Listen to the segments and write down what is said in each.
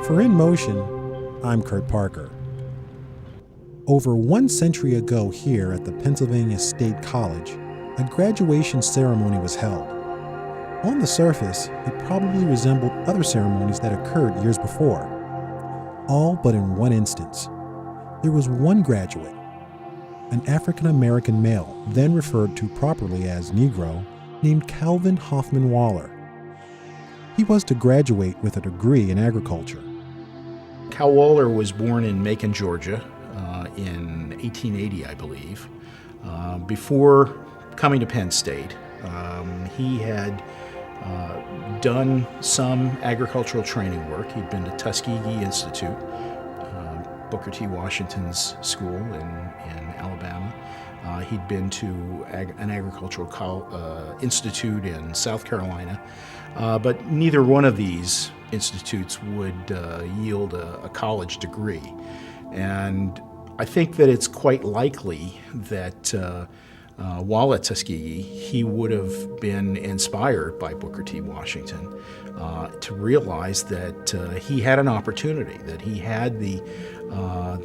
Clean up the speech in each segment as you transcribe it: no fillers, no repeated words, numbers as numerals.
For In Motion, I'm Kurt Parker. Over 1 century ago here at the Pennsylvania State College, a graduation ceremony was held. On the surface, it probably resembled other ceremonies that occurred years before. All but in one instance. There was one graduate, an African-American male, then referred to properly as Negro, named Calvin Hoffman Waller. He was to graduate with a degree in agriculture. Cal Waller was born in Macon, Georgia, in 1880, I believe. Before coming to Penn State, he had done some agricultural training work. He'd been to Tuskegee Institute, Booker T. Washington's school in Alabama. He'd been to an agricultural institute in South Carolina, but neither one of these institutes would yield a college degree. And I think that it's quite likely that while at Tuskegee, he would have been inspired by Booker T. Washington to realize that he had an opportunity, that he had the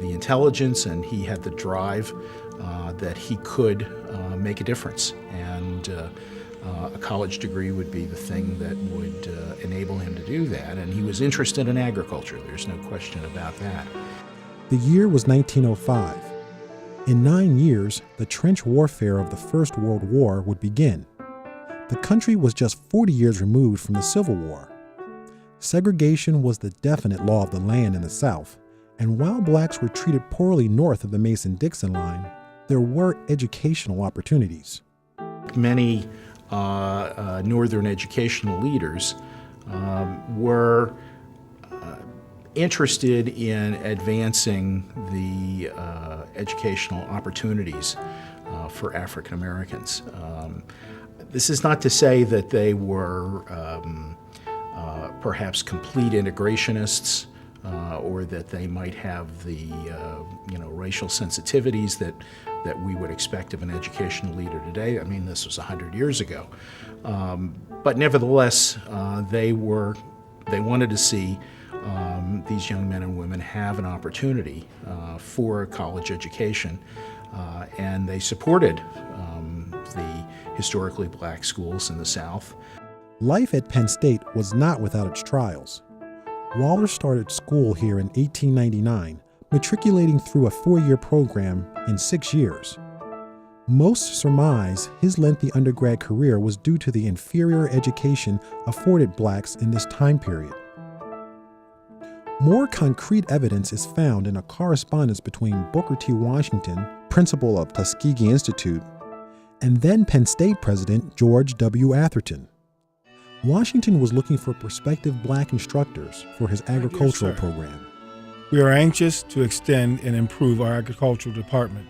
intelligence and he had the drive that he could make a difference. And a college degree would be the thing that would enable him to do that. And he was interested in agriculture. There's no question about that. The year was 1905. In 9 years, the trench warfare of the First World War would begin. The country was just 40 years removed from the Civil War. Segregation was the definite law of the land in the South, and while blacks were treated poorly north of the Mason-Dixon line, there were educational opportunities. Many northern educational leaders were interested in advancing the educational opportunities for African Americans. This is not to say that they were perhaps complete integrationists or that they might have the racial sensitivities that we would expect of an educational leader today. I mean, this was 100 years ago. But nevertheless, they wanted to see these young men and women have an opportunity for a college education, and they supported the historically black schools in the South. Life at Penn State was not without its trials. Waller started school here in 1899, matriculating through a 4-year program in 6 years. Most surmise his lengthy undergrad career was due to the inferior education afforded blacks in this time period. More concrete evidence is found in a correspondence between Booker T. Washington, principal of Tuskegee Institute, and then Penn State President George W. Atherton. Washington was looking for prospective black instructors for his agricultural program. We are anxious to extend and improve our agricultural department,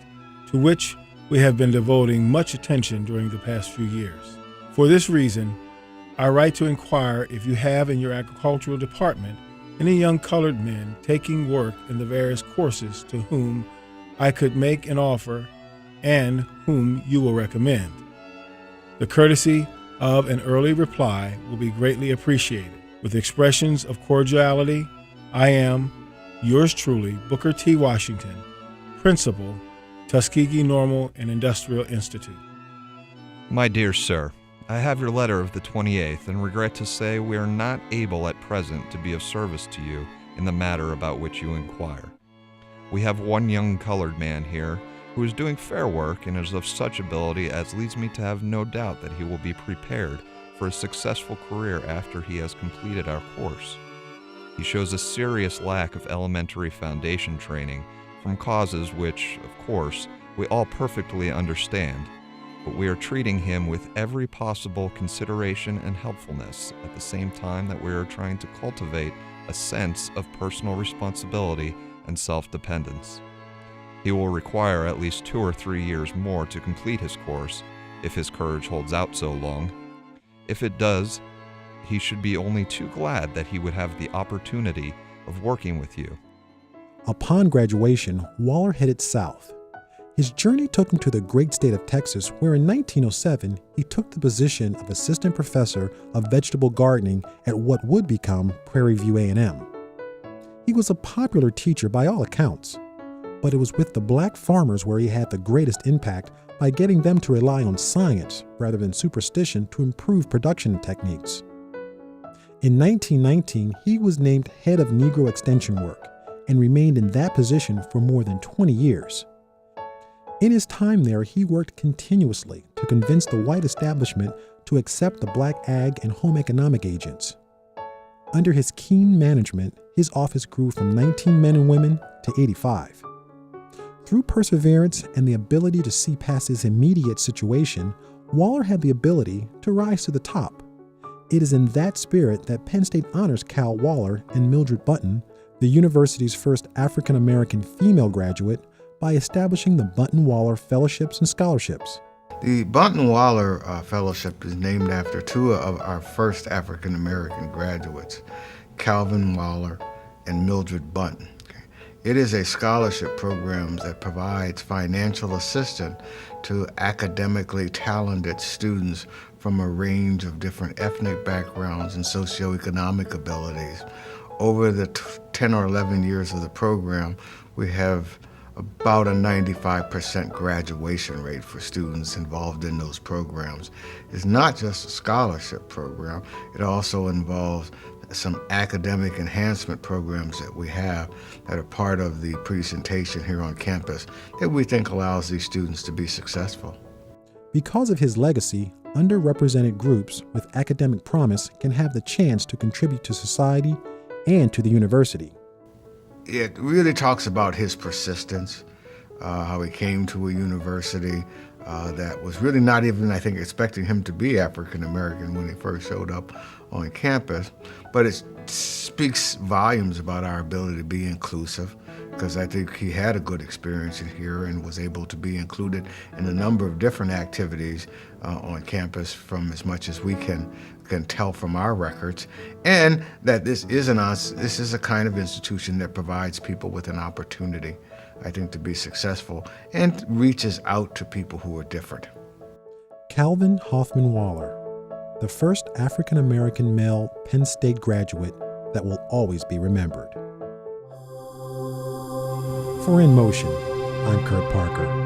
to which we have been devoting much attention during the past few years. For this reason, I write to inquire if you have in your agricultural department any young colored men taking work in the various courses to whom I could make an offer and whom you will recommend. The courtesy of an early reply will be greatly appreciated. With expressions of cordiality, I am, yours truly, Booker T. Washington, Principal, Tuskegee Normal and Industrial Institute. My dear sir, I have your letter of the 28th and regret to say we are not able at present to be of service to you in the matter about which you inquire. We have one young colored man here who is doing fair work and is of such ability as leads me to have no doubt that he will be prepared for a successful career after he has completed our course. He shows a serious lack of elementary foundation training from causes which, of course, we all perfectly understand, but we are treating him with every possible consideration and helpfulness at the same time that we are trying to cultivate a sense of personal responsibility and self-dependence. He will require at least 2 or 3 years more to complete his course, if his courage holds out so long. If it does, he should be only too glad that he would have the opportunity of working with you. Upon graduation, Waller headed south. His journey took him to the great state of Texas, where in 1907 he took the position of assistant professor of vegetable gardening at what would become Prairie View A&M. He was a popular teacher by all accounts, but it was with the black farmers where he had the greatest impact by getting them to rely on science rather than superstition to improve production techniques. In 1919, he was named head of Negro Extension Work and remained in that position for more than 20 years. In his time there, he worked continuously to convince the white establishment to accept the black ag and home economic agents. Under his keen management, his office grew from 19 men and women to 85. Through perseverance and the ability to see past his immediate situation, Waller had the ability to rise to the top. It is in that spirit that Penn State honors Cal Waller and Mildred Button, the university's first African-American female graduate, by establishing the Button-Waller Fellowships and Scholarships. The Button-Waller Fellowship is named after two of our first African-American graduates, Calvin Waller and Mildred Button. It is a scholarship program that provides financial assistance to academically talented students from a range of different ethnic backgrounds and socioeconomic abilities. Over the 10 or 11 years of the program, we have about a 95% graduation rate for students involved in those programs. It's not just a scholarship program, it also involves some academic enhancement programs that we have that are part of the presentation here on campus that we think allows these students to be successful. Because of his legacy, underrepresented groups with academic promise can have the chance to contribute to society and to the university. It really talks about his persistence, how he came to a university that was really not even, I think, expecting him to be African American when he first showed up on campus. But it speaks volumes about our ability to be inclusive, because I think he had a good experience in here and was able to be included in a number of different activities on campus from as much as we can tell from our records, and that this is a kind of institution that provides people with an opportunity, I think, to be successful and reaches out to people who are different. Calvin Hoffman Waller, the first African-American male Penn State graduate that will always be remembered. For In Motion, I'm Kurt Parker.